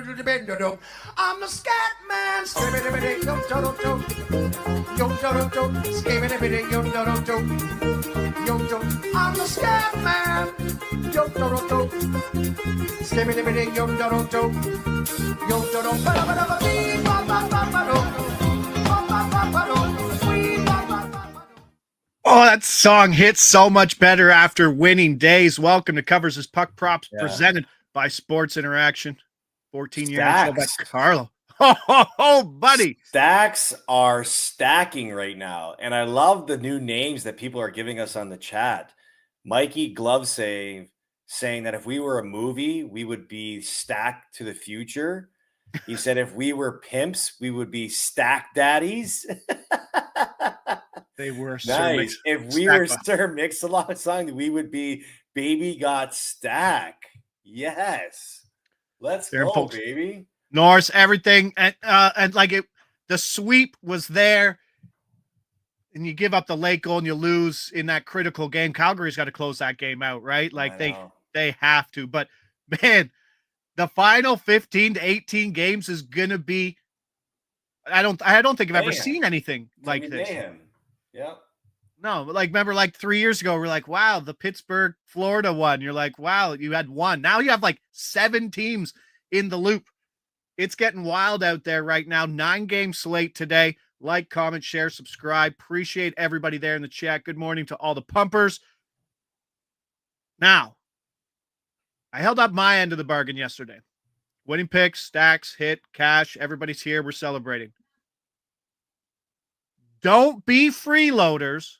I'm the scat man. I'm the scat man. Oh, that song hits so much better after winning days. Welcome to Covers as Puck Props presented by Sports Interaction. 14-year NHL by Carlo. Oh, buddy. Stacks are stacking right now. And I love the new names that people are giving us on the chat. Mikey Glove saying that if we were a movie, we would be stacked to the future. He said if we were pimps, we would be stack daddies. They were nice. If we were Sir Mix-a-Lot song, we would be Baby Got Stack. Yes. Let's go, folks. Baby. Norris, everything. And like it, the sweep was there. And you give up the late goal and you lose in that critical game. Calgary's got to close that game out, right? Like they have to. But man, the final 15 to 18 games is gonna be. I don't think I've ever seen anything like this. Yeah. No, but like remember, like 3 years ago, we're like, wow, the Pittsburgh, Florida one. You're like, wow, you had one. Now you have like 7 teams in the loop. It's getting wild out there right now. 9-game slate today. Like, comment, share, subscribe. Appreciate everybody there in the chat. Good morning to all the pumpers. Now, I held up my end of the bargain yesterday. Winning picks, stacks, hit, cash. Everybody's here. We're celebrating. Don't be freeloaders.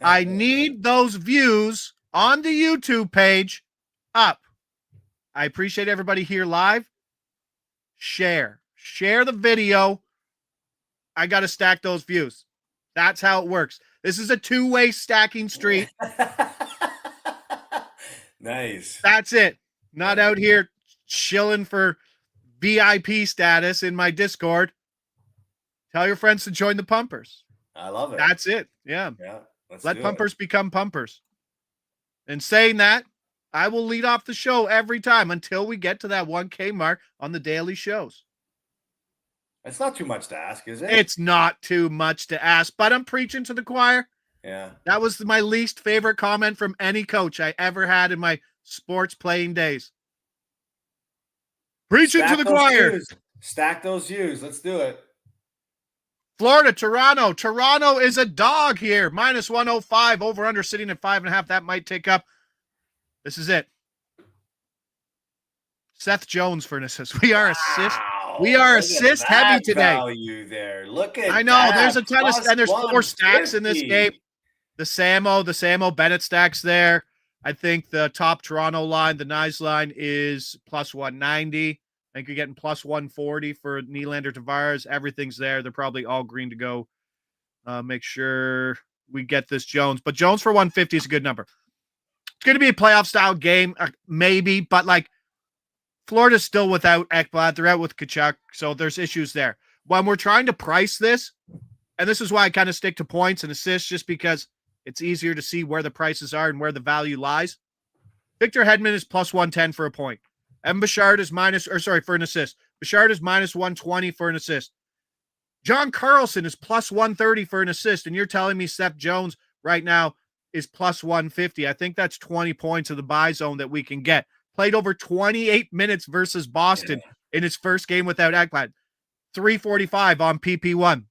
I need those views on the YouTube page up. I appreciate everybody here live. Share the video. I got to stack those views. That's how it works. This is a 2-way stacking street. Nice. That's it. Not out here chilling for VIP status in my Discord. Tell your friends to join the pumpers. I love it. That's it. Yeah. Let pumpers become pumpers. And saying that, I will lead off the show every time until we get to that 1K mark on the daily shows. It's not too much to ask, is it? It's not too much to ask, but I'm preaching to the choir. Yeah. That was my least favorite comment from any coach I ever had in my sports playing days. Preaching to the choir. Views. Stack those views. Let's do it. Florida, Toronto. Toronto is a dog here. Minus 105. Over under sitting at 5.5. That might take up. This is it. Seth Jones for an assist. We are assist. We are assist heavy today. Value there. Look at I know that. there's a ton of, and there's 4 stacks in this game. The Samo Bennett stacks there. I think the top Toronto line, the Nyes line is plus 190. I think you're getting plus 140 for Nylander Tavares. Everything's there. They're probably all green to go. Make sure we get this Jones. But Jones for 150 is a good number. It's going to be a playoff style game, maybe, but like Florida's still without Ekblad. They're out with Kachuk, so there's issues there. When we're trying to price this, and this is why I kind of stick to points and assists, just because it's easier to see where the prices are and where the value lies. Victor Hedman is plus 110 for a point. Evan Bouchard is for an assist. Bouchard is minus 120 for an assist. John Carlson is plus 130 for an assist, and you're telling me Seth Jones right now is plus 150. I think that's 20 points of the buy zone that we can get. Played over 28 minutes versus Boston in his first game without Ekblad. 345 on PP1.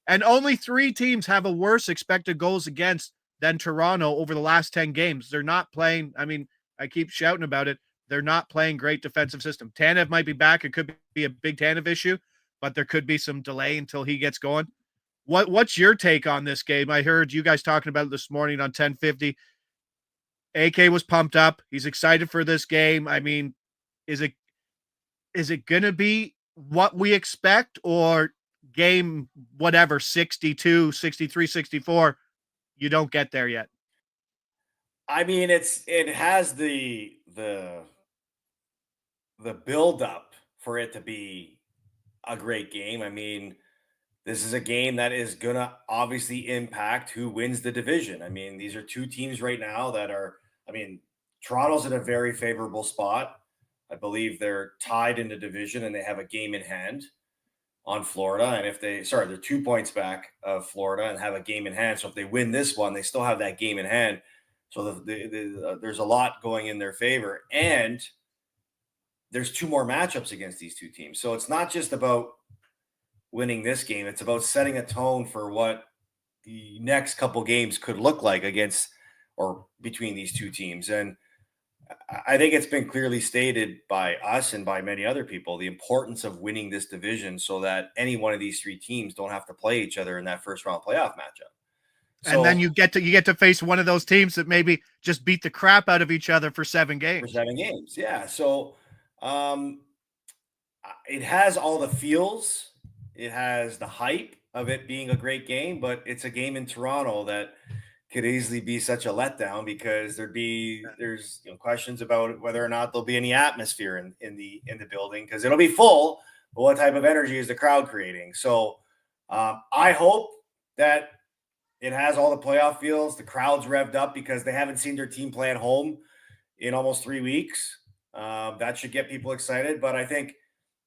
And only 3 teams have a worse expected goals against than Toronto over the last 10 games. They're not playing. I mean, I keep shouting about it. They're not playing great defensive system. Tanev might be back. It could be a big Tanev issue, but there could be some delay until he gets going. What's your take on this game? I heard you guys talking about it this morning on 1050. AK was pumped up. He's excited for this game. I mean, is it going to be what we expect, or game whatever 62, 63, 64, you don't get there yet? I mean, it has the build up for it to be a great game. I mean, this is a game that is going to obviously impact who wins the division. I mean, these are 2 teams right now that are, I mean, Toronto's in a very favorable spot. I believe they're tied in the division and they have a game in hand on Florida. And if they're 2 points back of Florida and have a game in hand. So if they win this one, they still have that game in hand. So there's a lot going in their favor. And there's 2 more matchups against these 2 teams. So it's not just about winning this game. It's about setting a tone for what the next couple games could look like against or between these 2 teams. And I think it's been clearly stated by us and by many other people, the importance of winning this division so that any one of these 3 teams don't have to play each other in that first round playoff matchup. And then you get to face one of those teams that maybe just beat the crap out of each other for 7 games. Yeah. So it has all the feels. It has the hype of it being a great game, but it's a game in Toronto that could easily be such a letdown because there's questions about whether or not there'll be any atmosphere in the building because it'll be full, but what type of energy is the crowd creating? So I hope that it has all the playoff feels, the crowd's revved up because they haven't seen their team play at home in almost 3 weeks. That should get people excited, but I think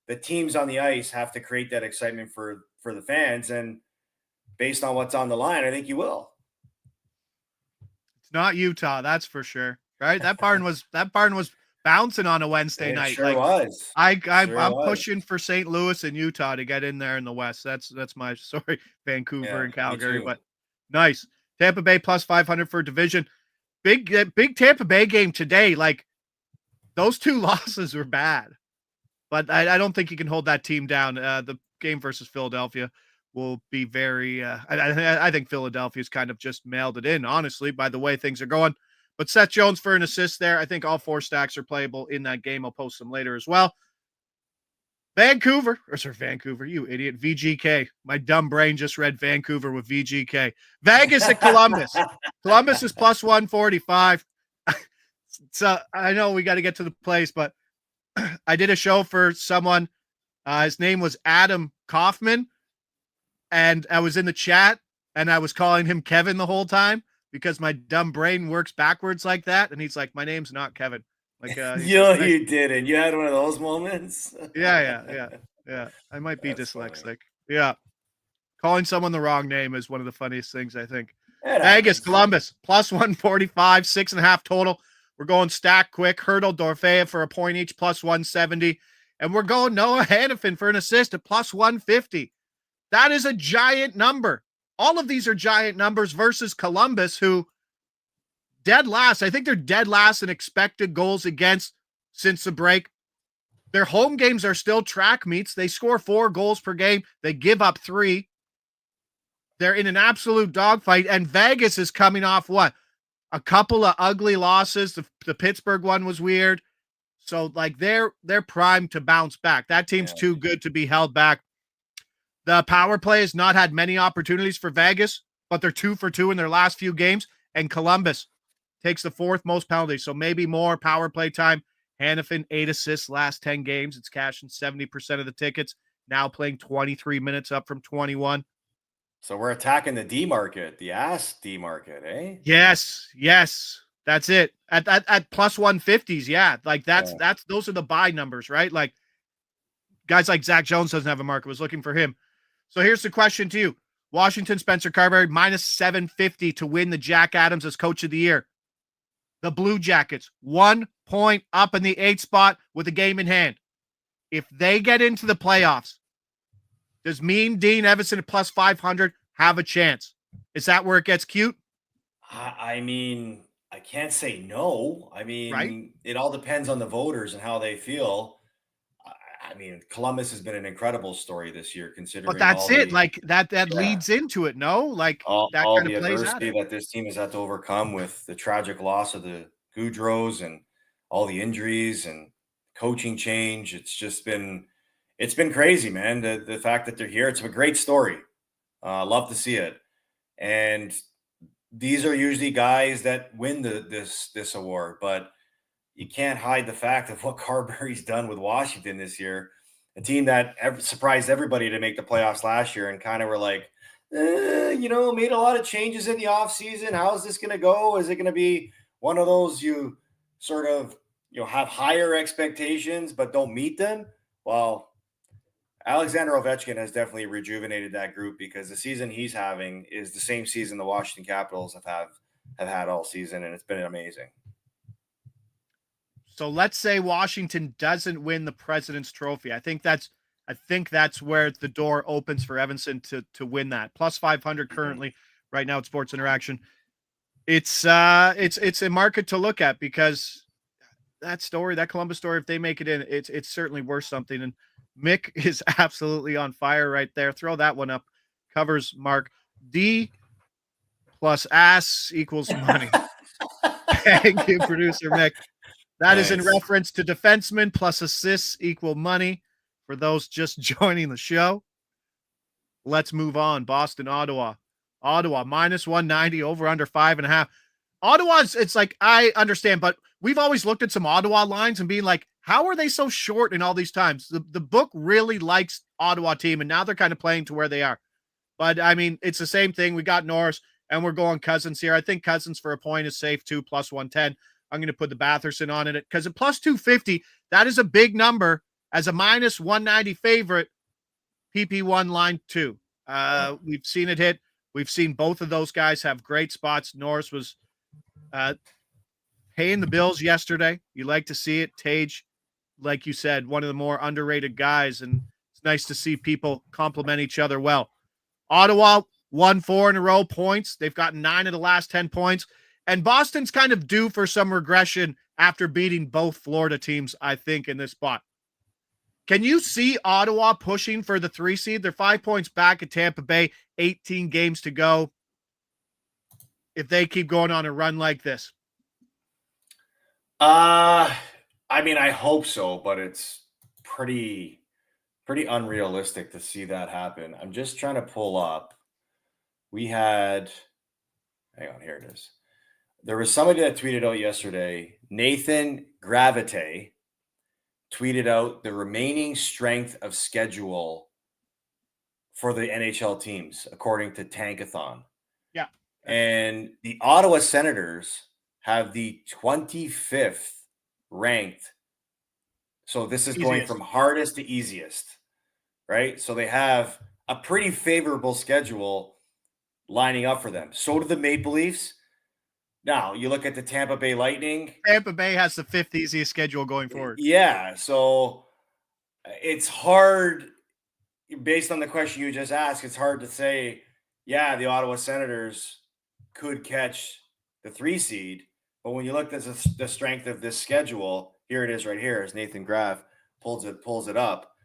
the teams on the ice have to create that excitement for the fans, and based on what's on the line, I think you will. Not Utah, that's for sure. Right? That barn was bouncing on a Wednesday night. Sure was. I'm pushing for St. Louis and Utah to get in there in the West. That's my story. Vancouver and Calgary, but nice. Tampa Bay plus 500 for division. Big Tampa Bay game today. Like those 2 losses were bad, but I don't think you can hold that team down. The game versus Philadelphia will be very I think Philadelphia's kind of just mailed it in, honestly, by the way things are going. But Seth Jones for an assist there. I think all 4 stacks are playable in that game. I'll post them later as well. Vancouver, you idiot. VGK. My dumb brain just read Vancouver with VGK. Vegas at Columbus. Columbus is plus 145. So I know we got to get to the place, but I did a show for someone. His name was Adam Kaufman. And I was in the chat and I was calling him Kevin the whole time because my dumb brain works backwards like that. And he's like, my name's not Kevin. Like, you didn't. You had one of those moments. Yeah. I might be dyslexic. Funny. Yeah. Calling someone the wrong name is one of the funniest things, I think. Vegas, Columbus, plus 145, 6.5 total. We're going stack quick. Hurdle, Dorfea for a point each, plus 170. And we're going Noah Hannafin for an assist at plus 150. That is a giant number. All of these are giant numbers versus Columbus, who dead last. I think they're dead last in expected goals against since the break. Their home games are still track meets. They score 4 goals per game. They give up 3. They're in an absolute dogfight. And Vegas is coming off what? A couple of ugly losses. The Pittsburgh one was weird. So like they're primed to bounce back. That team's too good to be held back. The power play has not had many opportunities for Vegas, but they're 2 for 2 in their last few games. And Columbus takes the 4th most penalties. So maybe more power play time. Hannafin, 8 assists last 10 games. It's cashing 70% of the tickets. Now playing 23 minutes up from 21. So we're attacking the D market, the ass D market, eh? Yes. That's it. At plus 150s, yeah. Like that's those are the buy numbers, right? Like guys like Zach Jones doesn't have a market. Was looking for him. So here's the question to you. Washington, Spencer Carberry, minus 750 to win the Jack Adams as coach of the year. The Blue Jackets, 1 point up in the 8th spot with a game in hand. If they get into the playoffs, does Mean Dean Evason at plus 500 have a chance? Is that where it gets cute? I mean, I can't say no. I mean, right? It all depends on the voters and how they feel. I mean, Columbus has been an incredible story this year, considering. But that's it. Like that leads into it. No, like all kind the of plays adversity that this team has had to overcome with the tragic loss of the Goudreaus and all the injuries and coaching change. It's been crazy, man. The fact that they're here, it's a great story. Love to see it. And these are usually guys that win this award, but you can't hide the fact of what Carberry's done with Washington this year, a team that surprised everybody to make the playoffs last year and kind of were like, made a lot of changes in the offseason. How is this going to go? Is it going to be one of those you sort of have higher expectations but don't meet them, well, Alexander Ovechkin has definitely rejuvenated that group, because the season he's having is the same season the Washington Capitals have had all season, and it's been amazing. So let's say Washington doesn't win the President's Trophy. I think that's where the door opens for Evanston to win that. Plus 500 currently right now at Sports Interaction. It's a market to look at, because that Columbus story, if they make it in, it's certainly worth something. And Mick is absolutely on fire right there. Throw that one up. Covers Mark. D plus ass equals money. Thank you, producer Mick. That is in reference to defensemen plus assists equal money for those just joining the show. Let's move on. Boston, Ottawa. Ottawa minus 190, over under 5.5. Ottawa's, it's like, I understand, but we've always looked at some Ottawa lines and being like, how are they so short in all these times? The book really likes Ottawa team, and now they're kind of playing to where they are. But I mean, it's the same thing. We got Norris, and we're going Cousins here. I think Cousins for a point is safe too, plus 110. I'm going to put the Batherson on it, because at plus 250, that is a big number as a minus 190 favorite. PP1 line 2. We've seen it hit. We've seen both of those guys have great spots. Norris was paying the bills yesterday. You like to see it. Tage, like you said, one of the more underrated guys, and it's nice to see people compliment each other well. Ottawa won 4 in a row points. They've gotten 9 of the last 10 points. And Boston's kind of due for some regression after beating both Florida teams, I think, in this spot. Can you see Ottawa pushing for the 3 seed? They're 5 points back at Tampa Bay, 18 games to go. If they keep going on a run like this. I mean, I hope so, but it's pretty unrealistic to see that happen. I'm just trying to pull up. Hang on, here it is. There was somebody that tweeted out yesterday, Nathan Gravite tweeted out the remaining strength of schedule for the NHL teams, according to Tankathon. Yeah. And the Ottawa Senators have the 25th ranked. So this is going from hardest to easiest, right? So they have a pretty favorable schedule lining up for them. So do the Maple Leafs. Now, you look at the Tampa Bay Lightning. Tampa Bay has the 5th easiest schedule going forward. Yeah, so it's hard, based on the question you just asked, it's hard to say, yeah, the Ottawa Senators could catch the 3 seed. But when you look at the strength of this schedule, here it is right here, as Nathan Graff pulls it up.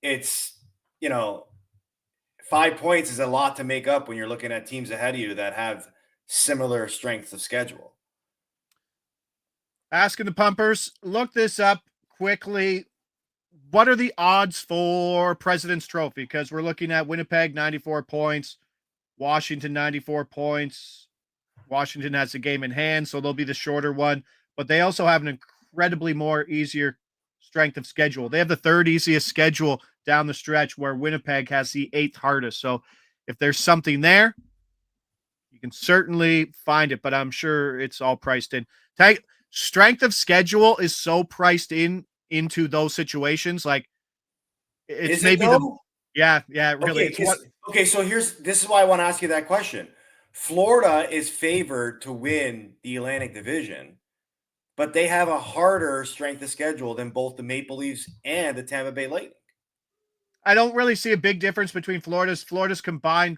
It's, 5 points is a lot to make up when you're looking at teams ahead of you that have similar strengths of schedule. Asking the pumpers, look this up quickly. What are the odds for President's Trophy? Because we're looking at Winnipeg, 94 points, Washington, 94 points. Washington has a game in hand, so they'll be the shorter one, but they also have an incredibly easier strength of schedule. They have the 3rd easiest schedule down the stretch, where Winnipeg has the 8th hardest. So if there's something there, you can certainly find it, but I'm sure it's all priced in. Strength of schedule is so priced into those situations. Like, it's maybe yeah, really. Okay, so this is why I want to ask you that question. Florida is favored to win the Atlantic Division, but they have a harder strength of schedule than both the Maple Leafs and the Tampa Bay Lightning. I don't really see a big difference between Florida's combined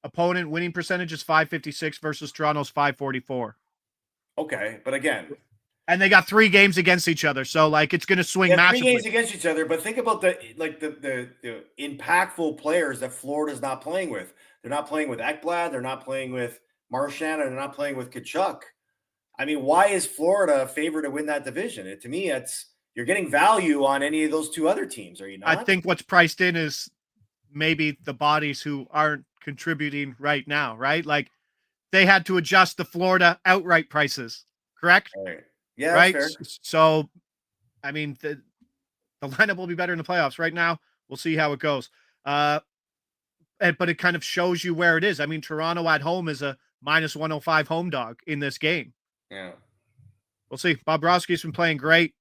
opponent winning percentage is 556 versus Toronto's 544. Okay, but again, and they got 3 games against each other, so like it's going to swing massively. 3 games against each other, but think about the impactful players that Florida's not playing with. They're not playing with Ekblad. They're not playing with Marchand. And they're not playing with Tkachuk. I mean, why is Florida favored to win that division? To me, you're getting value on any of those 2 other teams, are you not? I think what's priced in is maybe the bodies who aren't contributing right now, right? Like, they had to adjust the Florida outright prices, correct? Right. Yeah, right. Fair. So, I mean, the lineup will be better in the playoffs. Right now, we'll see how it goes. But it kind of shows you where it is. I mean, Toronto at home is a minus 105 home dog in this game. Yeah. we'll see. Bobrovsky's been playing great.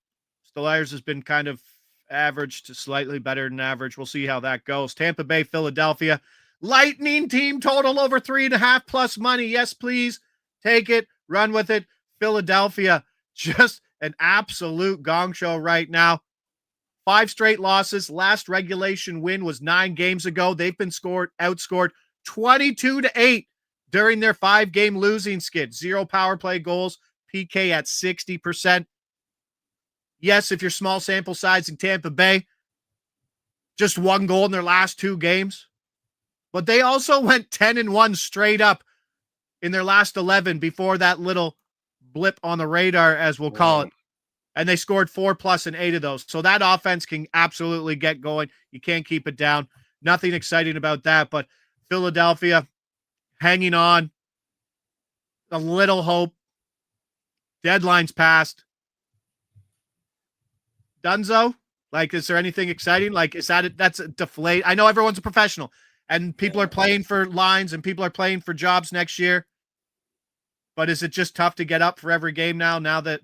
Stolarz has been kind of average to slightly better than average. We'll see how that goes. Tampa Bay, Philadelphia. Lightning team total over 3.5 plus money. Yes, please. Take it. Run with it. Philadelphia, just an absolute gong show right now. 5 straight losses. Last regulation win was 9 games ago. They've been outscored 22-8 during their 5-game losing skid. 0 power play goals. PK at 60%. Yes, if you're small sample size in Tampa Bay, just 1 goal in their last 2 games. But they also went 10-1 straight up in their last 11 before that little blip on the radar, as we'll call it. And they scored 4+ in 8 of those. So that offense can absolutely get going. You can't keep it down. Nothing exciting about that. But Philadelphia hanging on. A little hope. Deadline's passed. Dunzo? Like, is there anything exciting? Like, is that that's a deflate? I know everyone's a professional and people are playing for lines and people are playing for jobs next year. But is it just tough to get up for every game now that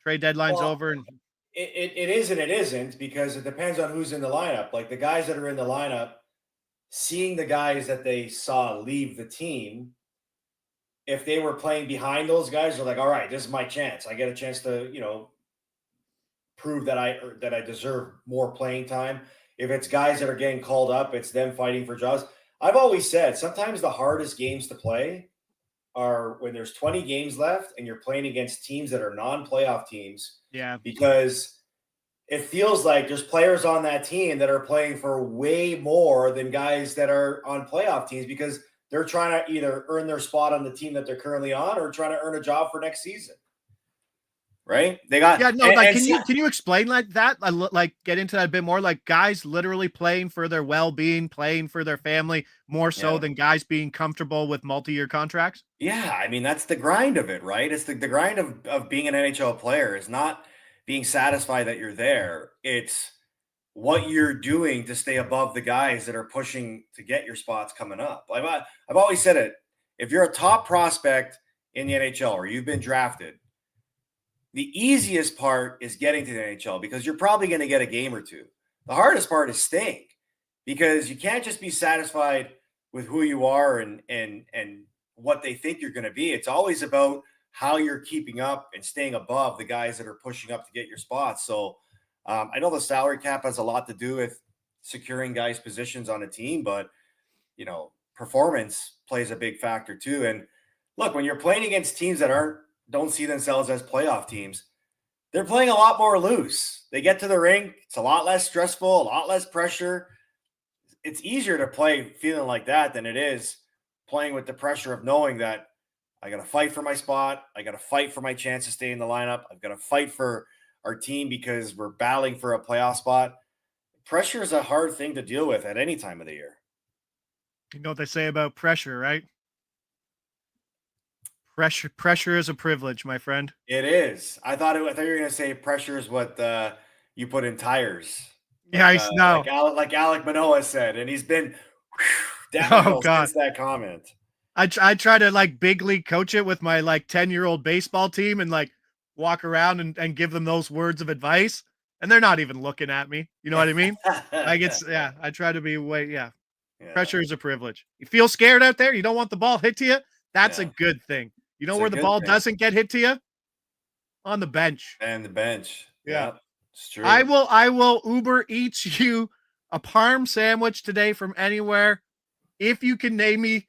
trade deadline's over? And it is and it isn't, because it depends on who's in the lineup. Like the guys that are in the lineup, seeing the guys that they saw leave the team, if they were playing behind those guys, they're like, all right, this is my chance. I get a chance to, prove that I deserve more playing time. If it's guys that are getting called up, it's them fighting for jobs. I've always said sometimes the hardest games to play are when there's 20 games left and you're playing against teams that are non-playoff teams. Yeah. Because it feels like there's players on that team that are playing for way more than guys that are on playoff teams, because they're trying to either earn their spot on the team that they're currently on or trying to earn a job for next season. Right? They got can you explain like that? Like get into that a bit more. Like guys literally playing for their well-being, playing for their family more so than guys being comfortable with multi-year contracts. Yeah, I mean that's the grind of it, right? It's the grind of being an NHL player is not being satisfied that you're there. It's what you're doing to stay above the guys that are pushing to get your spots coming up. I've always said it. If you're a top prospect in the NHL or you've been drafted, the easiest part is getting to the NHL because you're probably going to get a game or two. The hardest part is staying, because you can't just be satisfied with who you are and what they think you're going to be. It's always about how you're keeping up and staying above the guys that are pushing up to get your spots. So I know the salary cap has a lot to do with securing guys' positions on a team, but performance plays a big factor too. And look, when you're playing against teams that don't see themselves as playoff teams, they're playing a lot more loose. They get to the rink. It's a lot less stressful, a lot less pressure. It's easier to play feeling like that than it is playing with the pressure of knowing that I got to fight for my spot. I got to fight for my chance to stay in the lineup. I've got to fight for our team because we're battling for a playoff spot. Pressure is a hard thing to deal with at any time of the year. You know what they say about pressure, right? Pressure is a privilege, my friend. It is. I thought you were going to say pressure is what you put in tires. Yeah, I know. Like Alec Manoah said, and he's been downhill since that comment. I try to like big league coach it with my like 10-year-old baseball team and like walk around and give them those words of advice, and they're not even looking at me. You know what I mean? Like I try to be Pressure is a privilege. You feel scared out there? You don't want the ball hit to you? That's a good thing. You know where the ball doesn't get hit to you? On the bench. And the bench. Yeah. It's true. I will Uber eats you a parm sandwich today from anywhere if you can name me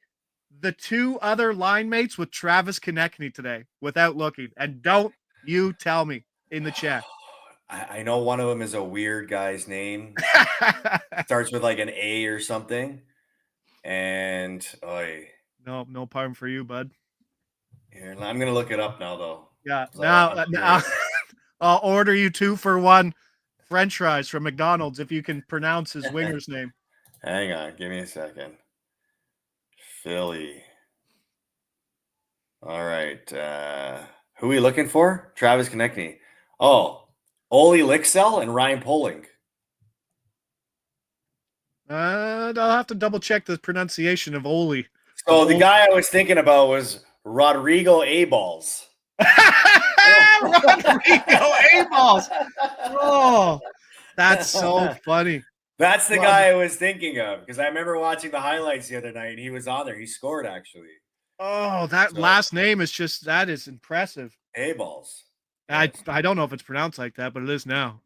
the 2 other line mates with Travis Konechny today without looking. And don't you tell me in the chat. I know one of them is a weird guy's name. Starts with like an A or something. And no parm for you, bud. Here, I'm gonna look it up now, though. Yeah, now I'll order you 2 for 1 French fries from McDonald's if you can pronounce his winger's name. Hang on, give me a second. Philly. All right, who are we looking for? Travis Konechny. Oh, Oli Lixell and Ryan Poling. I'll have to double check the pronunciation of Oli. So the guy I was thinking about was Rodrigo A-Balls. Rodrigo A-balls. Oh, that's so funny. That's the guy I was thinking of because I remember watching the highlights the other night and he was on there. He scored actually. Oh, that last name is just, that is impressive. A-balls. Yes. I don't know if it's pronounced like that, but it is now.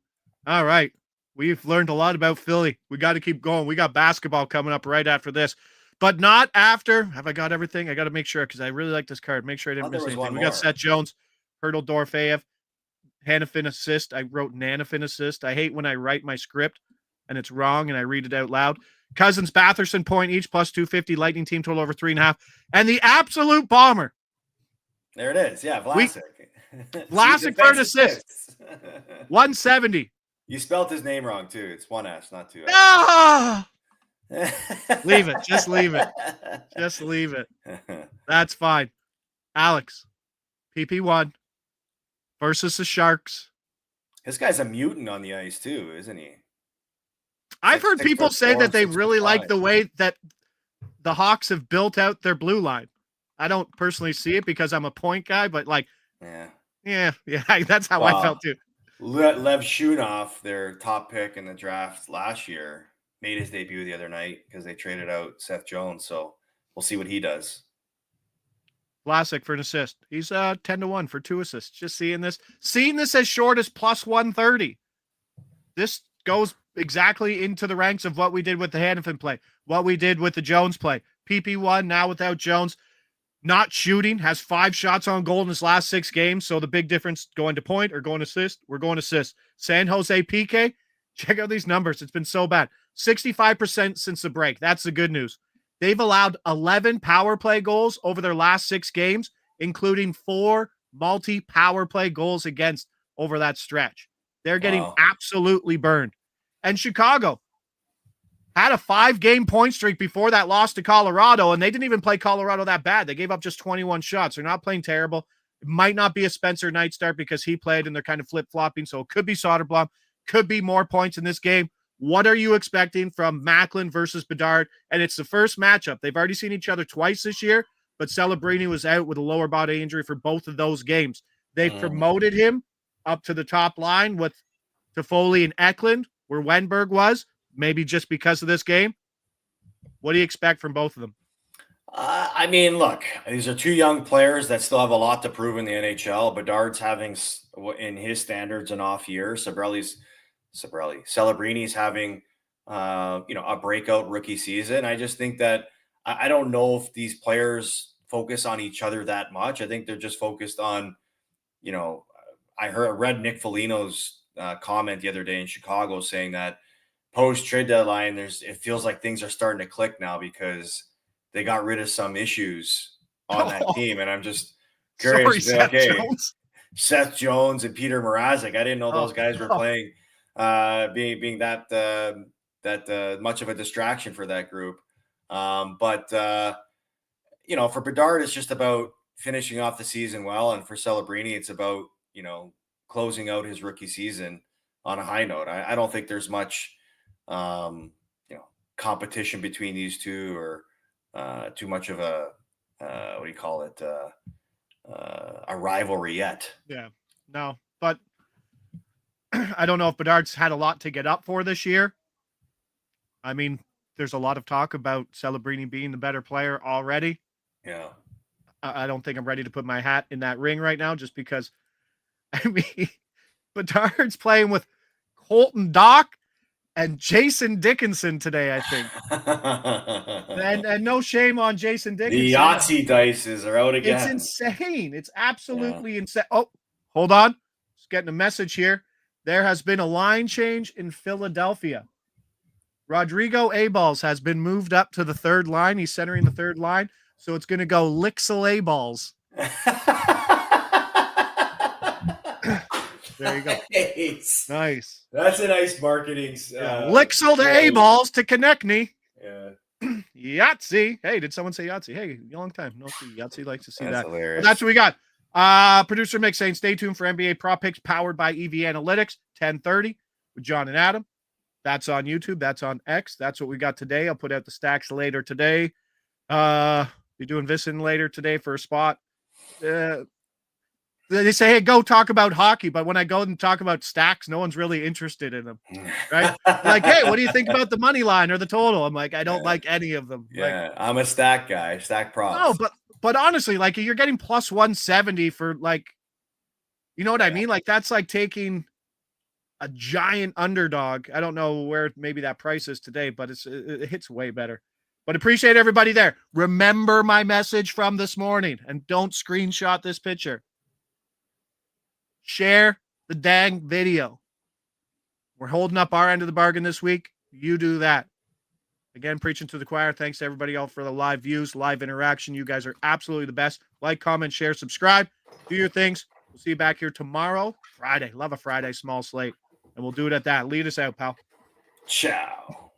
All right. We've learned a lot about Philly. We got to keep going. We got basketball coming up right after this, but not after. Have I got everything? I got to make sure because I really like this card. Make sure I didn't miss anything. We got Seth Jones, Hurdle Dorfeyev, Hanifin assist. I wrote Nanofin assist. I hate when I write my script and it's wrong and I read it out loud. Cousins, Batherson point each plus 250. Lightning team total over 3.5. And the absolute bomber. There it is. Yeah, Vlasic. Vlasic for an assist. 170. You spelled his name wrong too. It's 1 S, not 2 S. Ah! Leave it. Just leave it. Just leave it. That's fine. Alex, PP1 versus the Sharks. This guy's a mutant on the ice too, isn't he? I've heard people say that they really like the way that the Hawks have built out their blue line. I don't personally see it because I'm a point guy, but like, yeah, that's how I felt too. Lev Shunov, their top pick in the draft last year, made his debut the other night because they traded out Seth Jones. So we'll see what he does. Vlasic for an assist. He's 10-1 for 2 assists. Just seeing this as short as plus 130. This goes exactly into the ranks of what we did with the Hanifin play, what we did with the Jones play. PP1 now without Jones, not shooting, has 5 shots on goal in his last 6 games. So the big difference going to point or going assist, we're going assist. San Jose PK, check out these numbers. It's been so bad. 65% since the break. That's the good news. They've allowed 11 power play goals over their last 6 games, including 4 multi-power play goals against over that stretch. They're getting absolutely burned. And Chicago had a 5-game point streak before that loss to Colorado, and they didn't even play Colorado that bad. They gave up just 21 shots. They're not playing terrible. It might not be a Spencer Knight start because he played and they're kind of flip-flopping, so it could be Soderblom. Could be more points in this game. What are you expecting from Macklin versus Bedard? And it's the first matchup. They've already seen each other twice this year, but Celebrini was out with a lower body injury for both of those games. They've promoted him up to the top line with Toffoli and Eklund, where Wenberg was, maybe just because of this game. What do you expect from both of them? I mean, look, these are 2 young players that still have a lot to prove in the NHL. Bedard's having, in his standards, an off year. Celebrini's having, a breakout rookie season. I just think that I don't know if these players focus on each other that much. I think they're just focused on, I read Nick Foligno's comment the other day in Chicago saying that post trade deadline, it feels like things are starting to click now because they got rid of some issues on that team. And I'm just curious. Seth Jones and Peter Mrazek. I didn't know those guys were playing. Being that much of a distraction for that group. But for Bedard, it's just about finishing off the season well. And for Celebrini, it's about, closing out his rookie season on a high note. I don't think there's much, competition between these two or too much of a, a rivalry yet. Yeah, no, but I don't know if Bedard's had a lot to get up for this year. I mean, there's a lot of talk about Celebrini being the better player already. Yeah. I don't think I'm ready to put my hat in that ring right now just because, Bedard's playing with Colton Dock and Jason Dickinson today, I think. and no shame on Jason Dickinson. The Yahtzee dices are out again. It's insane. It's absolutely insane. Oh, hold on. Just getting a message here. There has been a line change in Philadelphia. Rodrigo A-balls has been moved up to the 3rd line. He's centering the 3rd line. So it's going to go Lixel A-balls. There you go. Nice. That's a nice marketing. Lixel to A-balls to Konechny. Yeah. Yahtzee. Hey, did someone say Yahtzee? Hey, long time. No see. Yahtzee likes to see that. Hilarious. But that's what we got. Producer Mick saying, stay tuned for NBA prop picks powered by EV Analytics, 10:30 with John and Adam. That's on YouTube. That's on X. That's what we got today. I'll put out the stacks later today. Be doing Visson later today for a spot. The They say, hey, go talk about hockey. But when I go and talk about stacks, no one's really interested in them. Right? Like, hey, what do you think about the money line or the total? I'm like, I don't like any of them. Yeah, Like, I'm a stack guy, stack props. no, but honestly, like you're getting plus 170 for like, you know what I mean? Like that's like taking a giant underdog. I don't know where maybe that price is today, but it hits way better. But appreciate everybody there. Remember my message from this morning and don't screenshot this picture. Share the dang video. We're holding up our end of the bargain this week. You do that. Again, preaching to the choir. Thanks to everybody else for the live views, live interaction. You guys are absolutely the best. Like, comment, share, subscribe. Do your things. We'll see you back here tomorrow, Friday. Love a Friday small slate. And we'll do it at that. Lead us out, pal. Ciao.